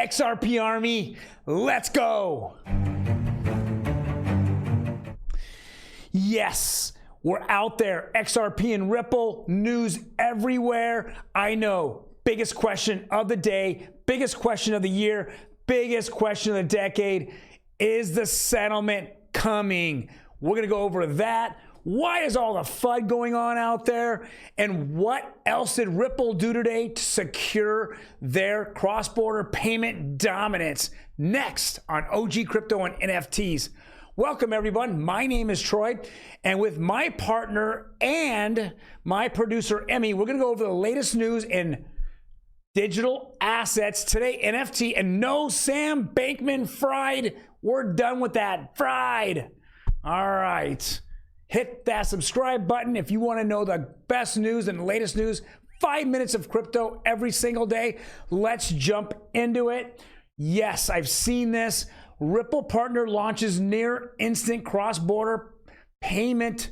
XRP Army, let's go. Yes, we're out there. XRP and Ripple, news everywhere. I know, biggest question of the day, biggest question of the year, biggest question of the decade. Is the settlement coming? We're gonna go over that. Why is all the FUD going on out there? And what else did Ripple do today to secure their cross-border payment dominance? Next on OG Crypto and NFTs. Welcome everyone, my name is Troy, and with my partner and my producer Emi, we're gonna go over the latest news in digital assets today, NFT, and no Sam Bankman-Fried. We're done with that, fried. All right. Hit that subscribe button if you want to know the best news and the latest news. 5 minutes of crypto every single day. Let's jump into it. Yes, I've seen this. Ripple partner launches near instant cross-border payments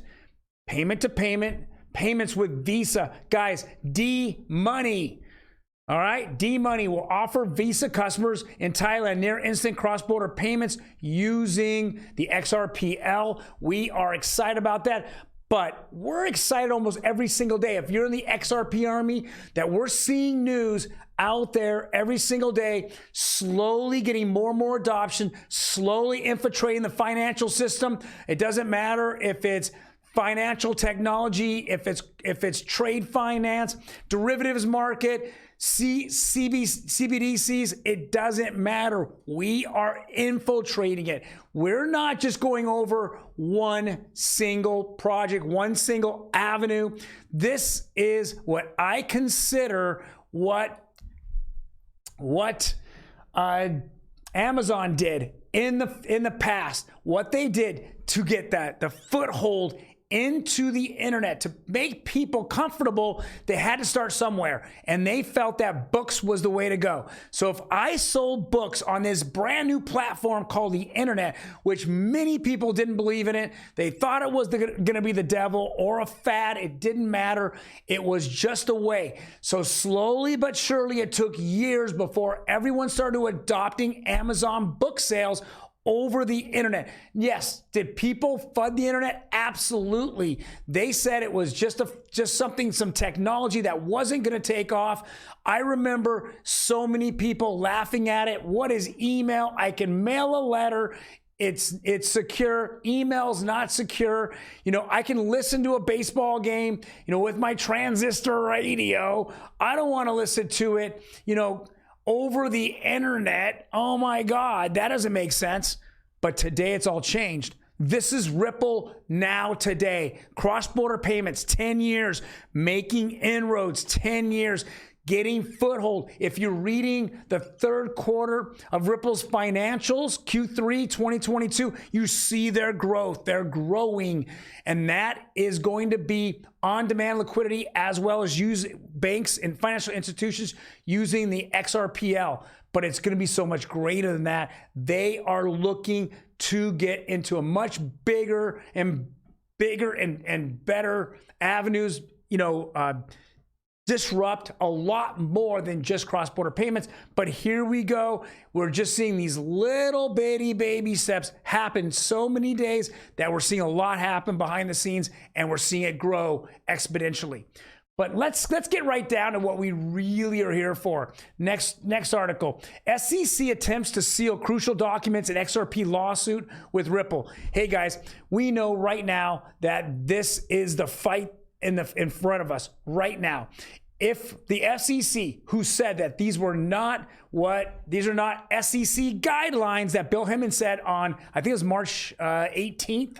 with Visa. Guys, Deemoney. All right, Deemoney will offer Visa customers in Thailand near instant cross-border payments using the XRPL. We are excited about that, but we're excited almost every single day. If you're in the XRP Army, that we're seeing news out there every single day, slowly getting more and more adoption, slowly infiltrating the financial system. It doesn't matter if it's financial technology, if it's trade finance, derivatives market, CBDCs, it doesn't matter. We are infiltrating it. We're not just going over one single project, one single avenue. This is what I consider what Amazon did in the past. What they did to get the foothold into the internet, to make people comfortable, they had to start somewhere, and they felt that books was the way to go. So if I sold books on this brand new platform called the internet, which many people didn't believe in it, they thought it was gonna be the devil or a fad, it didn't matter, it was just a way. So slowly but surely, it took years before everyone started adopting Amazon book sales over the internet. Yes, did people FUD the internet? Absolutely. They said it was just some technology that wasn't going to take off. I remember so many people laughing at it. What is email? I can mail a letter. It's secure. Email's not secure. You know, I can listen to a baseball game, you know, with my transistor radio. I don't want to listen to it, you know, over the internet. Oh my God, that doesn't make sense. But today it's all changed. This is Ripple now today. Cross-border payments, 10 years, making inroads, 10 years, getting foothold. If you're reading the third quarter of Ripple's financials, Q3 2022, you see their growth. They're growing, and that is going to be on-demand liquidity, as well as use banks and financial institutions using the XRPL. But it's going to be so much greater than that. They are looking to get into a much bigger and better avenues, you know, disrupt a lot more than just cross-border payments. But here we go. We're just seeing these little bitty baby steps happen so many days that we're seeing a lot happen behind the scenes, and we're seeing it grow exponentially. But let's get right down to what we really are here for. Next article. SEC attempts to seal crucial documents in XRP lawsuit with Ripple. Hey guys, we know right now that this is the fight in front of us right now. If the SEC, who said that these are not SEC guidelines that Bill Hemmon said on, I think it was March 18th,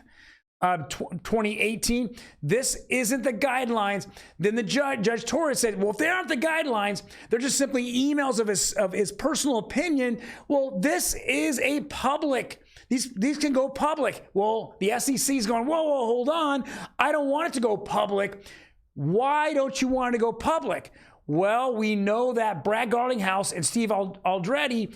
2018, this isn't the guidelines, then the Judge Torres said, well, if they aren't the guidelines, they're just simply emails of his personal opinion. Well, this is a public, these can go public. Well, the SEC is going, whoa, hold on. I don't want it to go public. Why don't you want it to go public? Well, we know that Brad Garlinghouse and Steve Aldretti,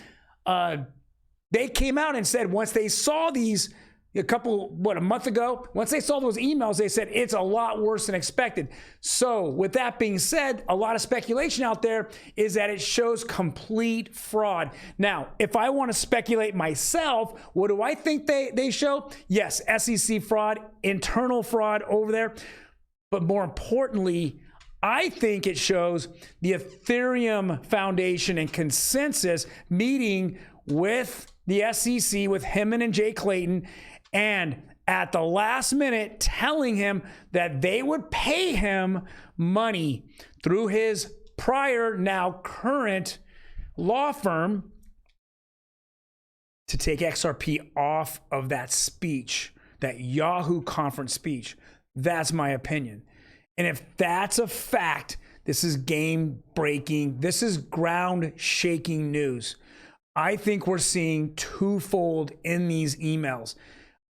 they came out and said once they saw these a month ago, once they saw those emails, they said it's a lot worse than expected. So with that being said, a lot of speculation out there is that it shows complete fraud. Now, if I want to speculate myself, what do I think they show? Yes, SEC fraud, internal fraud over there. But more importantly, I think it shows the Ethereum Foundation and Consensus meeting with the SEC, with Emi and Jay Clayton, and at the last minute telling him that they would pay him money through his prior, now current law firm to take XRP off of that speech, that Yahoo conference speech. That's my opinion. And if that's a fact, this is game breaking. This is ground shaking news. I think we're seeing twofold in these emails.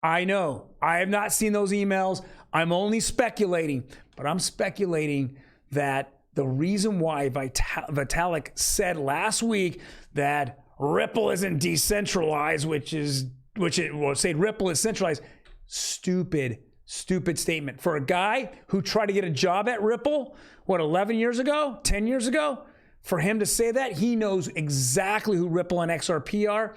I know I have not seen those emails. I'm only speculating, but I'm speculating that the reason why Vitalik said last week that Ripple isn't decentralized, Ripple is centralized, stupid statement. For a guy who tried to get a job at Ripple, 11 years ago, 10 years ago, for him to say that, he knows exactly who Ripple and XRP are.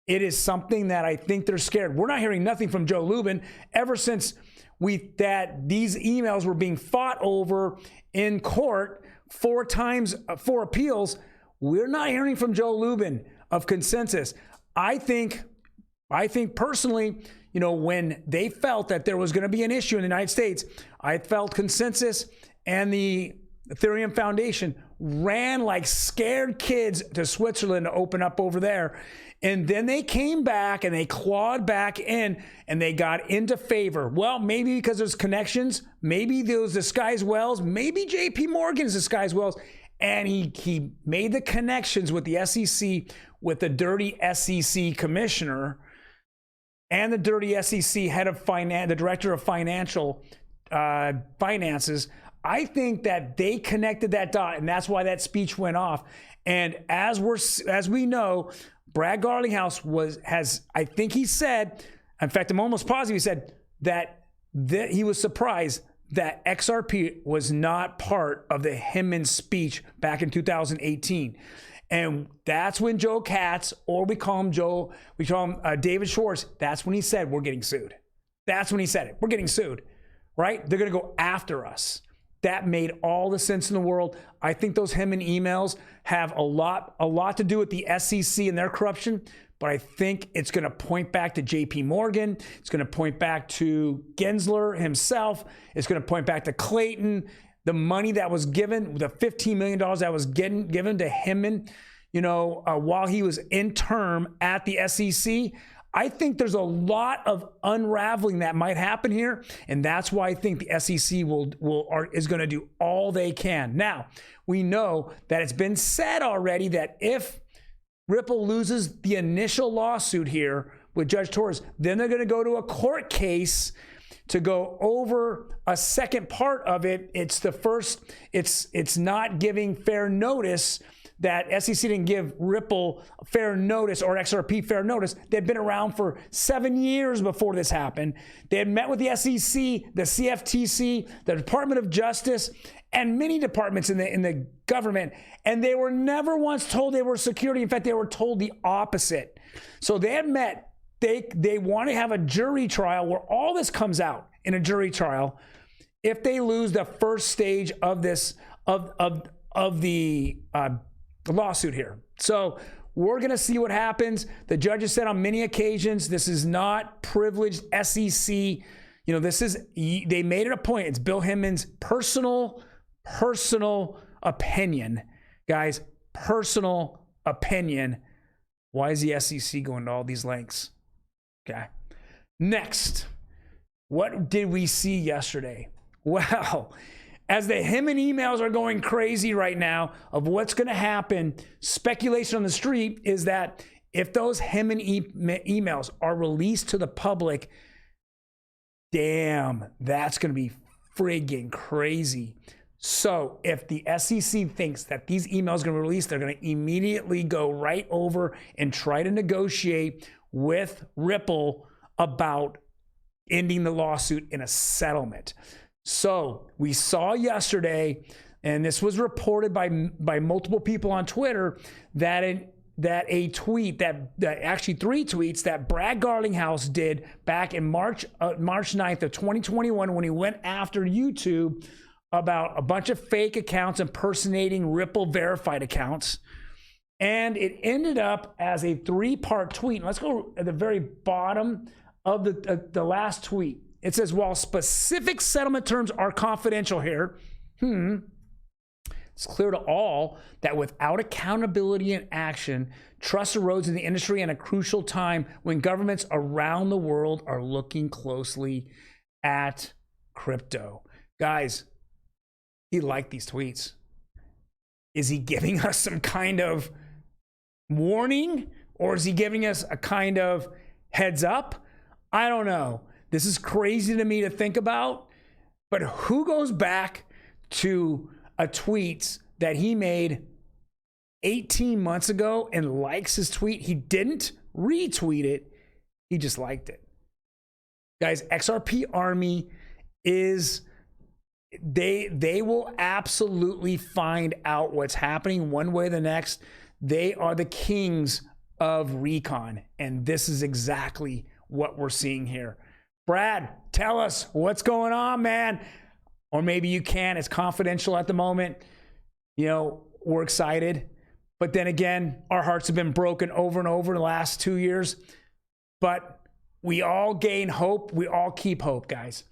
It is something that I think they're scared. We're not hearing nothing from Joe Lubin ever since that these emails were being fought over in court 4 times, 4 appeals. We're not hearing from Joe Lubin of Consensus. I think personally, when they felt that there was going to be an issue in the United States, I felt Consensus and the Ethereum Foundation ran like scared kids to Switzerland to open up over there. And then they came back and they clawed back in and they got into favor. Well, maybe because there's connections, maybe those disguised wells, maybe JP Morgan's disguised wells. And he made the connections with the SEC, with the dirty SEC commissioner and the dirty SEC head of finance, the director of financial finances. I think that they connected that dot, and that's why that speech went off. And as we know, Brad Garlinghouse I think he said, in fact, I'm almost positive he said that he was surprised that XRP was not part of the Emi speech back in 2018. And that's when Joe Katz, or we call him David Schwartz, that's when he said, we're getting sued. That's when he said it. We're getting sued, right? They're going to go after us. That made all the sense in the world. I think those Emi emails have a lot to do with the SEC and their corruption, but I think it's going to point back to JP Morgan. It's going to point back to Gensler himself. It's going to point back to Clayton. The money that was given, the $15 million that was given to Emi, while he was in term at the SEC. I think there's a lot of unraveling that might happen here, and that's why I think the SEC is going to do all they can. Now, we know that it's been said already that if Ripple loses the initial lawsuit here with Judge Torres, then they're going to go to a court case to go over a second part of it. It's the first. It's not giving fair notice. That SEC didn't give Ripple fair notice or XRP fair notice. They'd been around for 7 years before this happened. They had met with the SEC, the CFTC, the Department of Justice, and many departments in the government, and they were never once told they were security. In fact, they were told the opposite. So they had met. They want to have a jury trial where all this comes out in a jury trial. If they lose the first stage of this of the lawsuit here. So we're going to see what happens. The judge has said on many occasions, this is not privileged SEC. They made it a point. It's Bill Emi's personal opinion. Guys, personal opinion. Why is the SEC going to all these lengths? Okay. Next, what did we see yesterday? Well, as the Emi emails are going crazy right now of what's going to happen, speculation on the street is that if those Emi emails are released to the public, damn, that's going to be friggin' crazy. So if the SEC thinks that these emails are going to release, they're going to immediately go right over and try to negotiate with Ripple about ending the lawsuit in a settlement. So we saw yesterday, and this was reported by multiple people on Twitter, that a tweet, that actually 3 tweets that Brad Garlinghouse did back in March 9th of 2021 when he went after YouTube about a bunch of fake accounts impersonating Ripple verified accounts. And it ended up as a 3-part tweet. Let's go at the very bottom of the last tweet. It says, while specific settlement terms are confidential here, it's clear to all that without accountability and action, trust erodes in the industry at a crucial time when governments around the world are looking closely at crypto. Guys, he liked these tweets. Is he giving us some kind of warning, or is he giving us a kind of heads up? I don't know. This is crazy to me to think about, but who goes back to a tweet that he made 18 months ago and likes his tweet? He didn't retweet it. He just liked it. Guys, XRP Army is, they will absolutely find out what's happening one way or the next. They are the kings of recon, and this is exactly what we're seeing here. Brad, tell us what's going on, man. Or maybe you can. It's confidential at the moment. You know, we're excited. But then again, our hearts have been broken over and over in the last 2 years. But we all gain hope. We all keep hope, guys.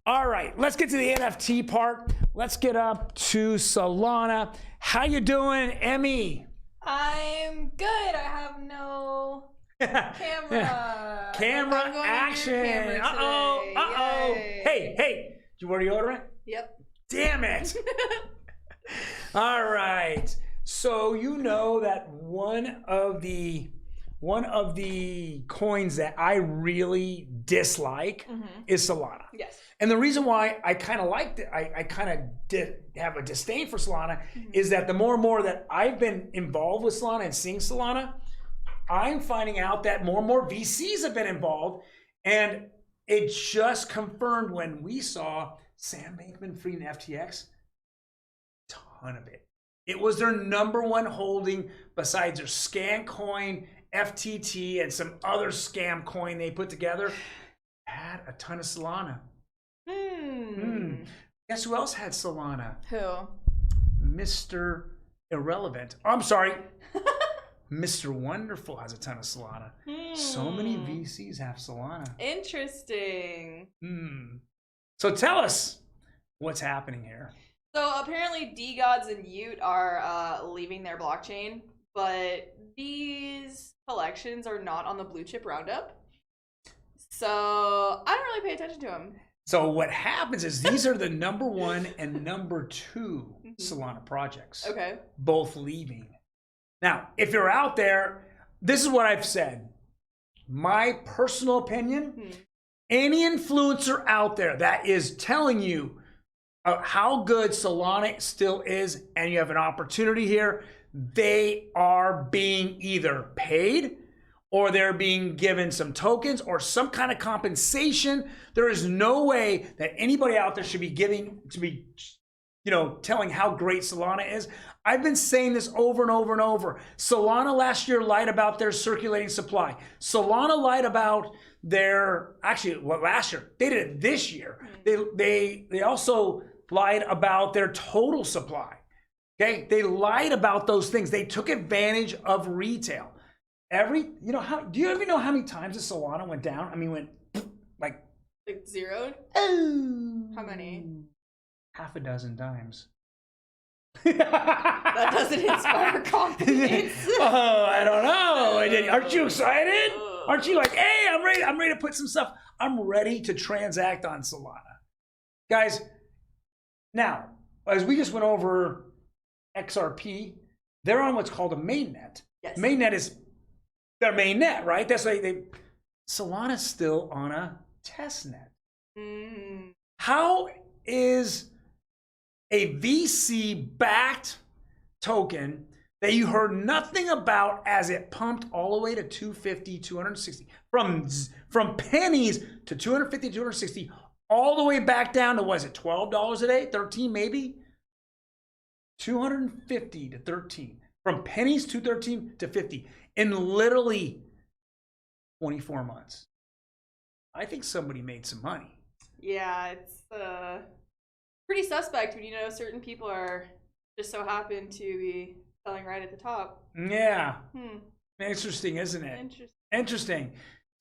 All right, let's get to the NFT part. Let's get up to Solana. How you doing, Emi? I'm good. I have no camera. Camera action. Uh-oh. Hey, did you order deodorant? Yep. Damn it. All right. So you know that one of the coins that I really dislike is Solana. Yes. And the reason why I kind of liked it, I kind of did have a disdain for Solana, is that the more and more that I've been involved with Solana and seeing Solana, I'm finding out that more and more VCs have been involved. And it just confirmed when we saw Sam Bankman-Fried and FTX, ton of it. It was their #1 holding besides their scam coin, FTT, and some other scam coin they put together. Had a ton of Solana. Guess who else had Solana? Who? Mr. Irrelevant. I'm sorry. Mr. Wonderful has a ton of Solana. So many VCs have Solana. Interesting. So tell us what's happening here. So apparently DeGods and Ute are leaving their blockchain, but these collections are not on the blue chip roundup. So I don't really pay attention to them. So what happens is these are the #1 and #2 Solana projects. Okay. Both leaving. Now, if you're out there, this is what I've said. My personal opinion, any influencer out there that is telling you how good Solana still is and you have an opportunity here, they are being either paid or they're being given some tokens or some kind of compensation. There is no way that anybody out there should be telling how great Solana is. I've been saying this over and over and over. Solana last year lied about their circulating supply. Solana lied about their, last year, they did it this year. They also lied about their total supply. Okay, they lied about those things. They took advantage of retail. Do you ever know how many times the Solana went down? I mean, went like zeroed? Oh. How many? Half a dozen times. That doesn't inspire confidence. Oh, I don't know. Aren't you excited? Aren't you like, hey, I'm ready to put some stuff. I'm ready to transact on Solana. Guys, now, as we just went over XRP, they're on what's called a mainnet. Yes. Mainnet is their mainnet, right? That's why Solana's still on a testnet. How is a VC-backed token that you heard nothing about as it pumped all the way to 250, 260. From pennies to 250, 260, all the way back down to, was it $12 a day? 13 maybe? 250 to 13. From pennies to 13 to 50 in literally 24 months. I think somebody made some money. Yeah, it's pretty suspect when you know certain people are just so happen to be selling right at the top. Yeah. Interesting, isn't it? Interesting.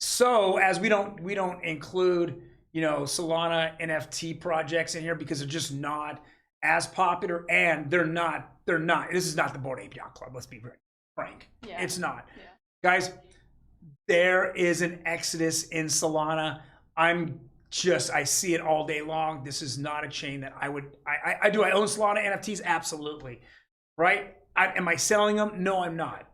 So as we don't include, Solana NFT projects in here because they're just not as popular, and they're not. This is not the Bored Ape Yacht Club. Let's be very frank. Yeah. It's not. Yeah. Guys, there is an exodus in Solana. I see it all day long. This is not a chain that I would. I do. I own Solana NFTs, absolutely. Right? Am I selling them? No, I'm not.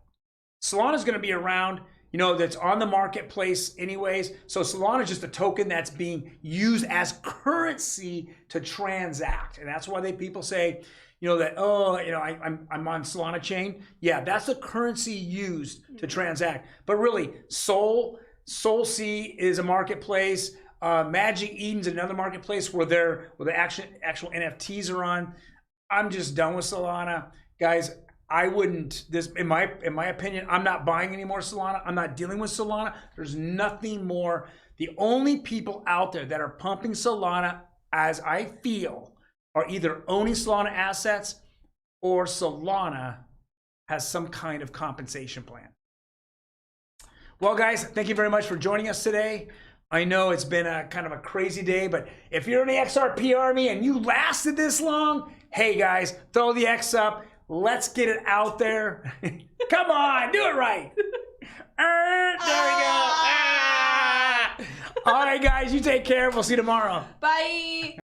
Solana is going to be around. That's on the marketplace anyways. So Solana is just a token that's being used as currency to transact. And that's why people say, that, I'm on Solana chain. Yeah, that's the currency used to transact. But really, SolC is a marketplace. Magic Eden's another marketplace where the actual NFTs are on. I'm just done with Solana. Guys, I wouldn't, in my opinion, I'm not buying any more Solana. I'm not dealing with Solana. There's nothing more. The only people out there that are pumping Solana, as I feel, are either owning Solana assets or Solana has some kind of compensation plan. Well, guys, thank you very much for joining us today. I know it's been a kind of a crazy day, but if you're in the XRP army and you lasted this long, hey guys, throw the X up. Let's get it out there. Come on, do it right. There we go. All right, guys, you take care. We'll see you tomorrow. Bye.